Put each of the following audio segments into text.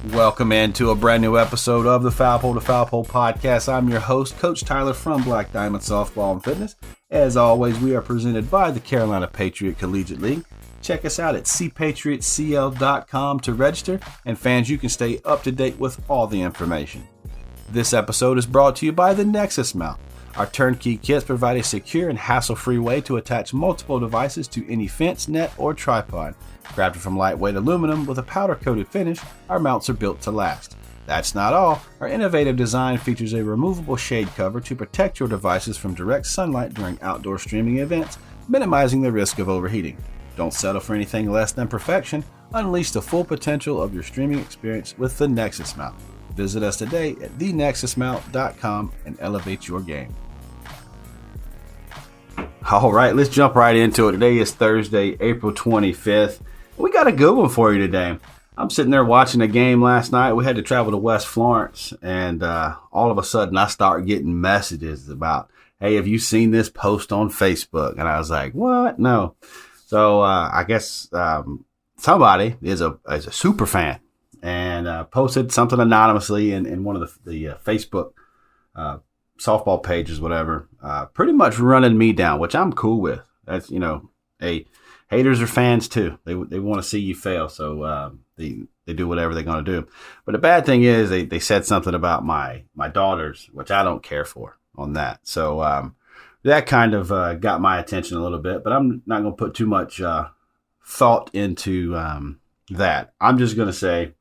Welcome into a brand new episode of the Foul Pole to Foul Pole podcast. I'm your host, Coach Tyler from Black Diamond Softball and Fitness. As always, we are presented by the Carolina Patriot Collegiate League. Check us out at cpatriotcl.com to register, and fans, you can stay up to date with all the information. This episode is brought to you by the Nexus Mount. Our turnkey kits provide a secure and hassle-free way to attach multiple devices to any fence, net, or tripod. Crafted from lightweight aluminum with a powder-coated finish, our mounts are built to last. That's not all. Our innovative design features a removable shade cover to protect your devices from direct sunlight during outdoor streaming events, minimizing the risk of overheating. Don't settle for anything less than perfection. Unleash the full potential of your streaming experience with the Nexus Mount. Visit us today at thenexusmount.com and elevate your game. All right, let's jump right into it. Today is Thursday, April 25th. We got a good one for you today. I'm sitting there watching a game last night. We had to travel to West Florence, and all of a sudden I start getting messages about, hey, have you seen this post on Facebook? And I was like, what? No. So I guess somebody is a super fan and posted something anonymously in one of the Facebook softball pages, whatever, pretty much running me down, which I'm cool with. That's, haters are fans too. They want to see you fail, so they do whatever they're going to do. But the bad thing is they said something about my daughters, which I don't care for on that. So that kind of got my attention a little bit, but I'm not going to put too much thought into that. I'm just going to say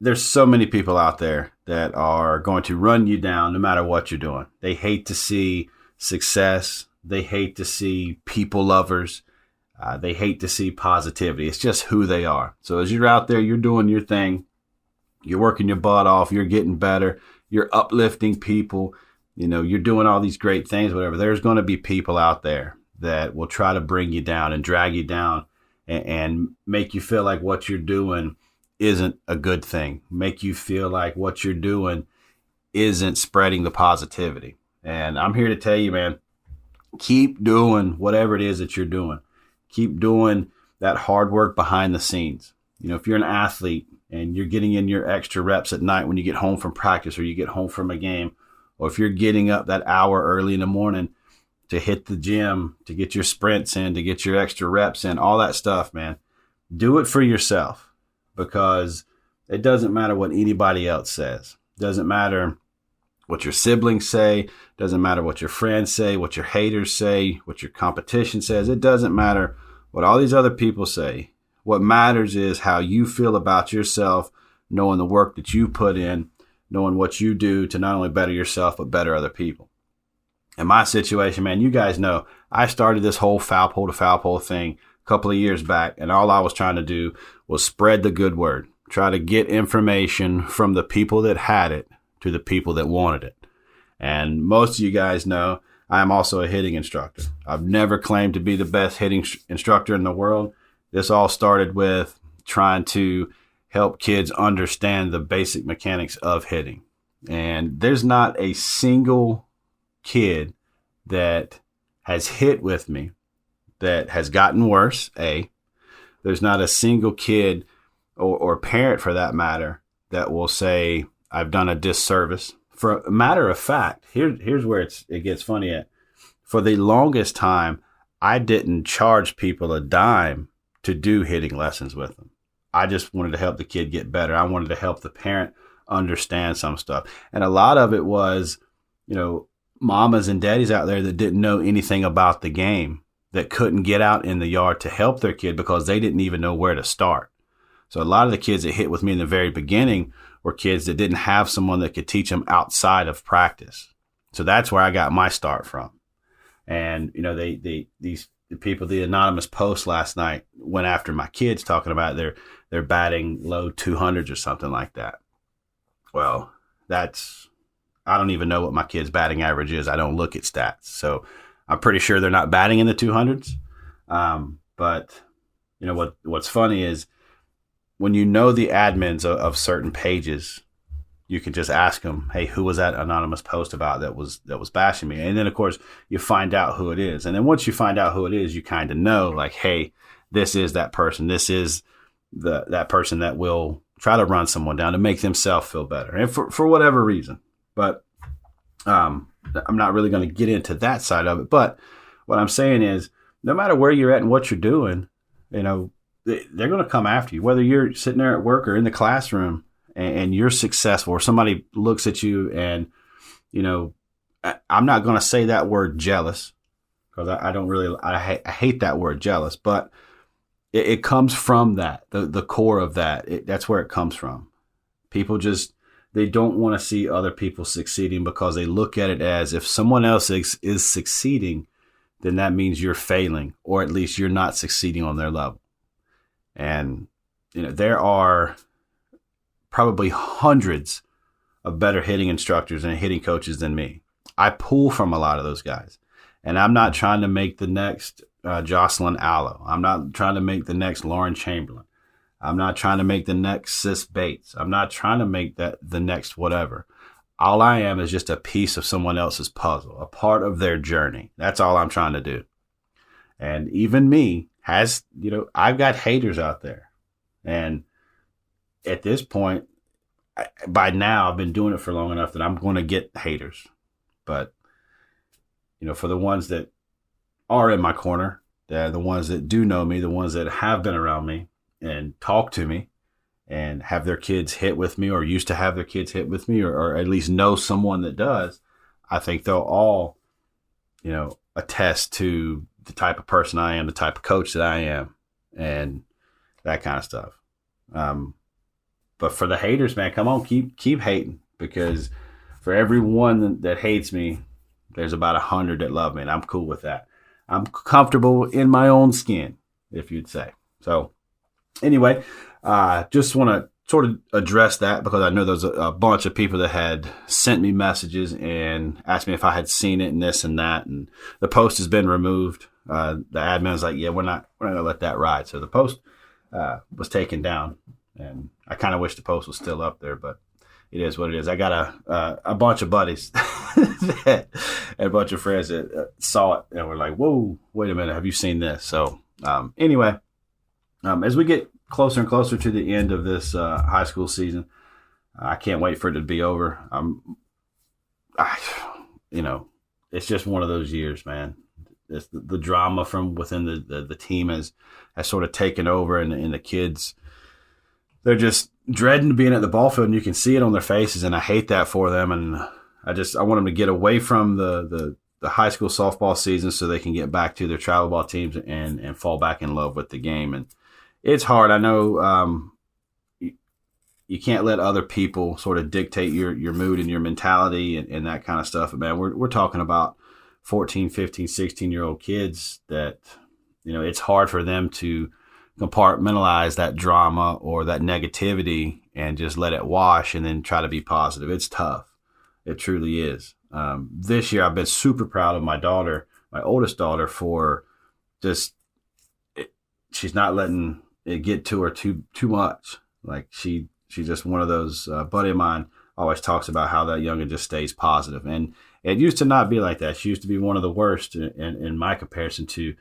there's so many people out there that are going to run you down no matter what you're doing. They hate to see success. They hate to see people lovers. They hate to see positivity. It's just who they are. So as you're out there, you're doing your thing. You're working your butt off. You're getting better. You're uplifting people. You're doing all these great things, whatever. There's going to be people out there that will try to bring you down and drag you down and make you feel like what you're doing isn't a good thing. Make you feel like what you're doing isn't spreading the positivity. And I'm here to tell you, man, keep doing whatever it is that you're doing. Keep doing that hard work behind the scenes. If you're an athlete and you're getting in your extra reps at night when you get home from practice or you get home from a game, or if you're getting up that hour early in the morning to hit the gym, to get your sprints in, to get your extra reps in, all that stuff, man, do it for yourself. Because it doesn't matter what anybody else says. It doesn't matter what your siblings say. It doesn't matter what your friends say, what your haters say, what your competition says. It doesn't matter what all these other people say. What matters is how you feel about yourself, knowing the work that you put in, knowing what you do to not only better yourself, but better other people. In my situation, man, you guys know I started this whole foul pole to foul pole thing a couple of years back, and all I was trying to do was spread the good word, try to get information from the people that had it to the people that wanted it. And most of you guys know I am also a hitting instructor. I've never claimed to be the best hitting instructor in the world. This all started with trying to help kids understand the basic mechanics of hitting. And there's not a single kid that has hit with me that has gotten worse, A. There's not a single kid or parent, for that matter, that will say, I've done a disservice. For a matter of fact, here's where it gets funny at. For the longest time, I didn't charge people a dime to do hitting lessons with them. I just wanted to help the kid get better. I wanted to help the parent understand some stuff. And a lot of it was, mamas and daddies out there that didn't know anything about the game, that couldn't get out in the yard to help their kid because they didn't even know where to start. So a lot of the kids that hit with me in the very beginning were kids that didn't have someone that could teach them outside of practice. So that's where I got my start from. And, these people, the anonymous post last night went after my kids talking about they're batting low 200s or something like that. Well, I don't even know what my kids' batting average is. I don't look at stats. So I'm pretty sure they're not batting in the 200s. But what's funny is when you know the admins of certain pages, you can just ask them, hey, who was that anonymous post about that was bashing me? And then, of course, you find out who it is. And then once you find out who it is, you kind of know, like, hey, this is that person. This is that person that will try to run someone down to make themselves feel better, and for whatever reason. But I'm not really going to get into that side of it. But what I'm saying is, no matter where you're at and what you're doing, they're going to come after you, whether you're sitting there at work or in the classroom and you're successful, or somebody looks at you and, I'm not going to say that word jealous, because I hate that word jealous, but it comes from that, the core of that. That's where it comes from. People they don't want to see other people succeeding, because they look at it as, if someone else is succeeding, then that means you're failing, or at least you're not succeeding on their level. And, there are probably hundreds of better hitting instructors and hitting coaches than me. I pull from a lot of those guys, and I'm not trying to make the next Jocelyn Allo. I'm not trying to make the next Lauren Chamberlain. I'm not trying to make the next Sis Bates. I'm not trying to make the next whatever. All I am is just a piece of someone else's puzzle, a part of their journey. That's all I'm trying to do. And even me I've got haters out there. And at this point, by now, I've been doing it for long enough that I'm going to get haters. But, for the ones that are in my corner, the ones that do know me, the ones that have been around me and talk to me and have their kids hit with me, or used to have their kids hit with me, or at least know someone that does, I think they'll all, attest to the type of person I am, the type of coach that I am, and that kind of stuff. But for the haters, man, come on, keep hating, because for everyone that hates me, there's about 100 that love me, and I'm cool with that. I'm comfortable in my own skin, if you'd say. So anyway, just want to sort of address that, because I know there's a bunch of people that had sent me messages and asked me if I had seen it and this and that, and the post has been removed. The admin's like, yeah, we're not going to let that ride. So the post was taken down, and I kind of wish the post was still up there, but it is what it is. I got a bunch of buddies and a bunch of friends that saw it and were like, whoa, wait a minute, have you seen this? So anyway, as we get closer and closer to the end of this high school season, I can't wait for it to be over. It's just one of those years, man. It's the drama from within the team has sort of taken over, and the kids, they're just dreading being at the ball field, and you can see it on their faces, and I hate that for them. And I want them to get away from the high school softball season so they can get back to their travel ball teams and fall back in love with the game. And it's hard. I know you can't let other people sort of dictate your mood and your mentality and that kind of stuff. But man, we're talking about 14, 15, 16-year-old kids that, it's hard for them to compartmentalize that drama or that negativity and just let it wash and then try to be positive. It's tough. It truly is. This year, I've been super proud of my daughter, my oldest daughter, for just, she's not letting it get to her too much. Like she's just one of those, buddy of mine always talks about how that youngin just stays positive. And it used to not be like that. She used to be one of the worst in my comparison to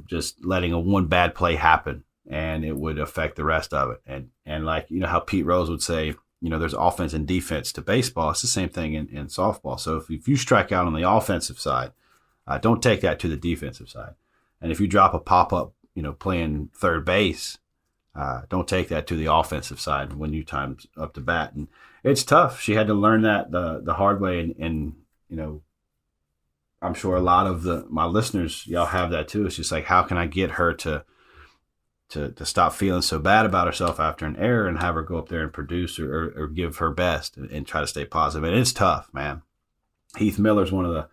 just letting one bad play happen and it would affect the rest of it. And like, how Pete Rose would say, there's offense and defense to baseball. It's the same thing in softball. So if you strike out on the offensive side, don't take that to the defensive side. And if you drop a pop-up, playing third base, don't take that to the offensive side when you time's up to bat. And it's tough. She had to learn that the hard way. And I'm sure a lot of my listeners, y'all have that too. It's just like, how can I get her to stop feeling so bad about herself after an error and have her go up there and produce or give her best and try to stay positive. And it's tough, man. Heath Miller's one of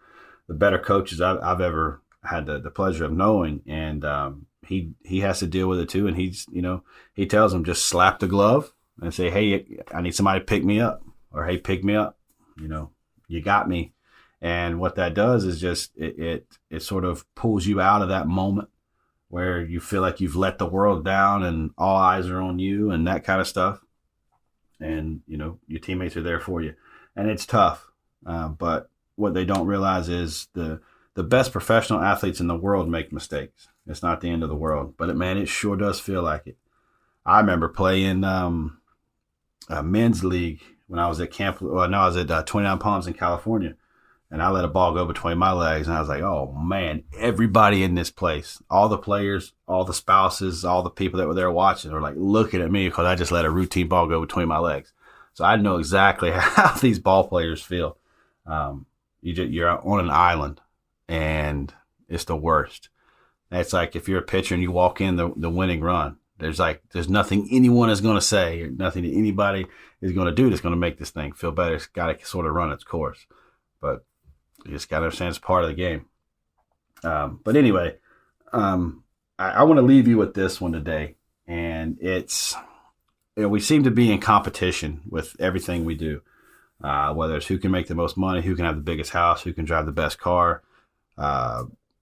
the better coaches I've ever had the pleasure of knowing. And he has to deal with it too. And he tells them, just slap the glove and say, hey, I need somebody to pick me up, or hey, pick me up. You got me. And what that does is just it sort of pulls you out of that moment where you feel like you've let the world down and all eyes are on you and that kind of stuff. And, your teammates are there for you. And it's tough. But what they don't realize is the best professional athletes in the world make mistakes. It's not the end of the world. But, man, it sure does feel like it. I remember playing a men's league when I was at camp. Well, no, I was at 29 Palms in California, and I let a ball go between my legs, and I was like, oh man, everybody in this place, all the players, all the spouses, all the people that were there watching were like looking at me because I just let a routine ball go between my legs. So I know exactly how these ball players feel. You're on an island, and it's the worst. And it's like if you're a pitcher and you walk in the winning run, there's nothing anyone is going to say, or nothing that anybody is going to do that's going to make this thing feel better. It's got to sort of run its course, but you just got to understand it's part of the game. But anyway, I want to leave you with this one today, and it's, we seem to be in competition with everything we do, whether it's who can make the most money, who can have the biggest house, who can drive the best car.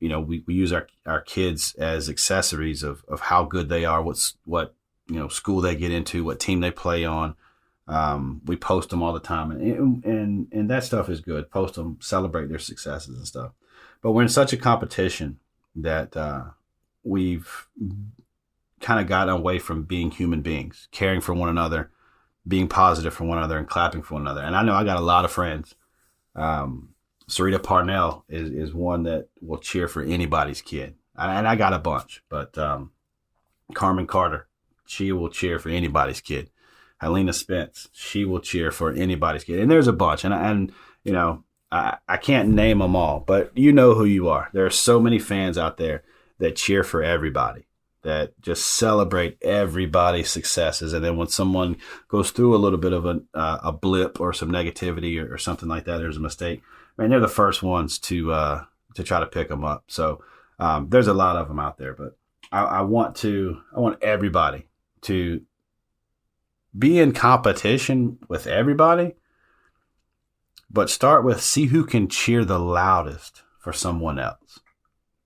We use our kids as accessories of how good they are, what school they get into, what team they play on. We post them all the time, and that stuff is good. Post them, celebrate their successes and stuff. But we're in such a competition that we've kind of gotten away from being human beings, caring for one another, being positive for one another, and clapping for one another. And I know I got a lot of friends. Sarita Parnell is one that will cheer for anybody's kid. And I got a bunch, but Carmen Carter, she will cheer for anybody's kid. Helena Spence, she will cheer for anybody's kid. And there's a bunch. And I can't name them all, but you know who you are. There are so many fans out there that cheer for everybody, that just celebrate everybody's successes. And then when someone goes through a little bit of a blip or some negativity or something like that, there's a mistake, man, they're the first ones to try to pick them up. So there's a lot of them out there, but I want everybody to be in competition with everybody, but start with see who can cheer the loudest for someone else.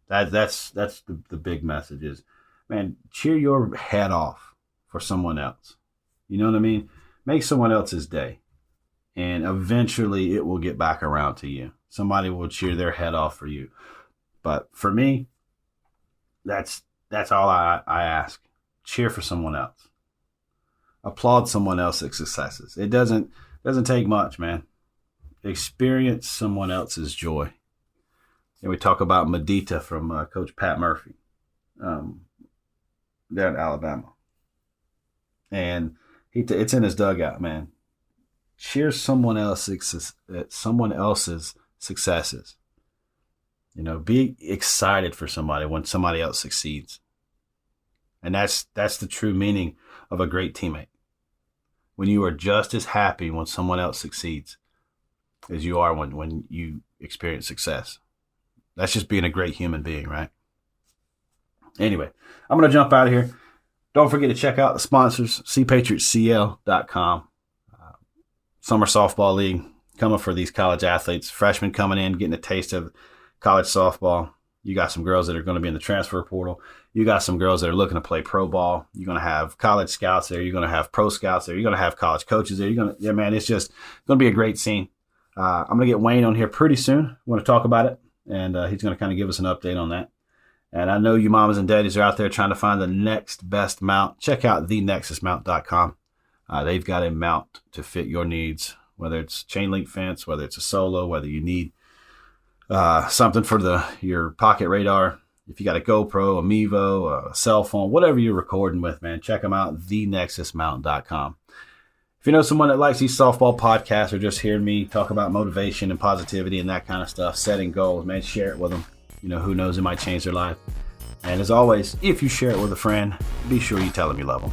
That's the big message is, man, cheer your head off for someone else. You know what I mean? Make someone else's day, and eventually it will get back around to you. Somebody will cheer their head off for you. But for me, that's all I ask. Cheer for someone else. Applaud someone else's successes. It doesn't take much, man. Experience someone else's joy. And we talk about Medita from Coach Pat Murphy down in Alabama. And it's in his dugout, man. Cheer someone else's successes. Be excited for somebody when somebody else succeeds. And that's the true meaning of a great teammate. When you are just as happy when someone else succeeds as you are when you experience success. That's just being a great human being, right? Anyway, I'm going to jump out of here. Don't forget to check out the sponsors, cpatriotscl.com. Summer Softball League coming for these college athletes. Freshmen coming in, getting a taste of college softball. You got some girls that are going to be in the transfer portal. You got some girls that are looking to play pro ball. You're going to have college scouts there. You're going to have pro scouts there. You're going to have college coaches there. It's just going to be a great scene. I'm going to get Wayne on here pretty soon. I want to talk about it, and he's going to kind of give us an update on that. And I know you mamas and daddies are out there trying to find the next best mount. Check out thenexusmount.com. They've got a mount to fit your needs, whether it's chain link fence, whether it's a solo, whether you need something for your pocket radar. If you got a GoPro, a Mevo, a cell phone, whatever you're recording with, man, check them out, thenexusmount.com. If you know someone that likes these softball podcasts or just hearing me talk about motivation and positivity and that kind of stuff, setting goals, man, share it with them. Who knows, it might change their life. And as always, if you share it with a friend, be sure you tell them you love them.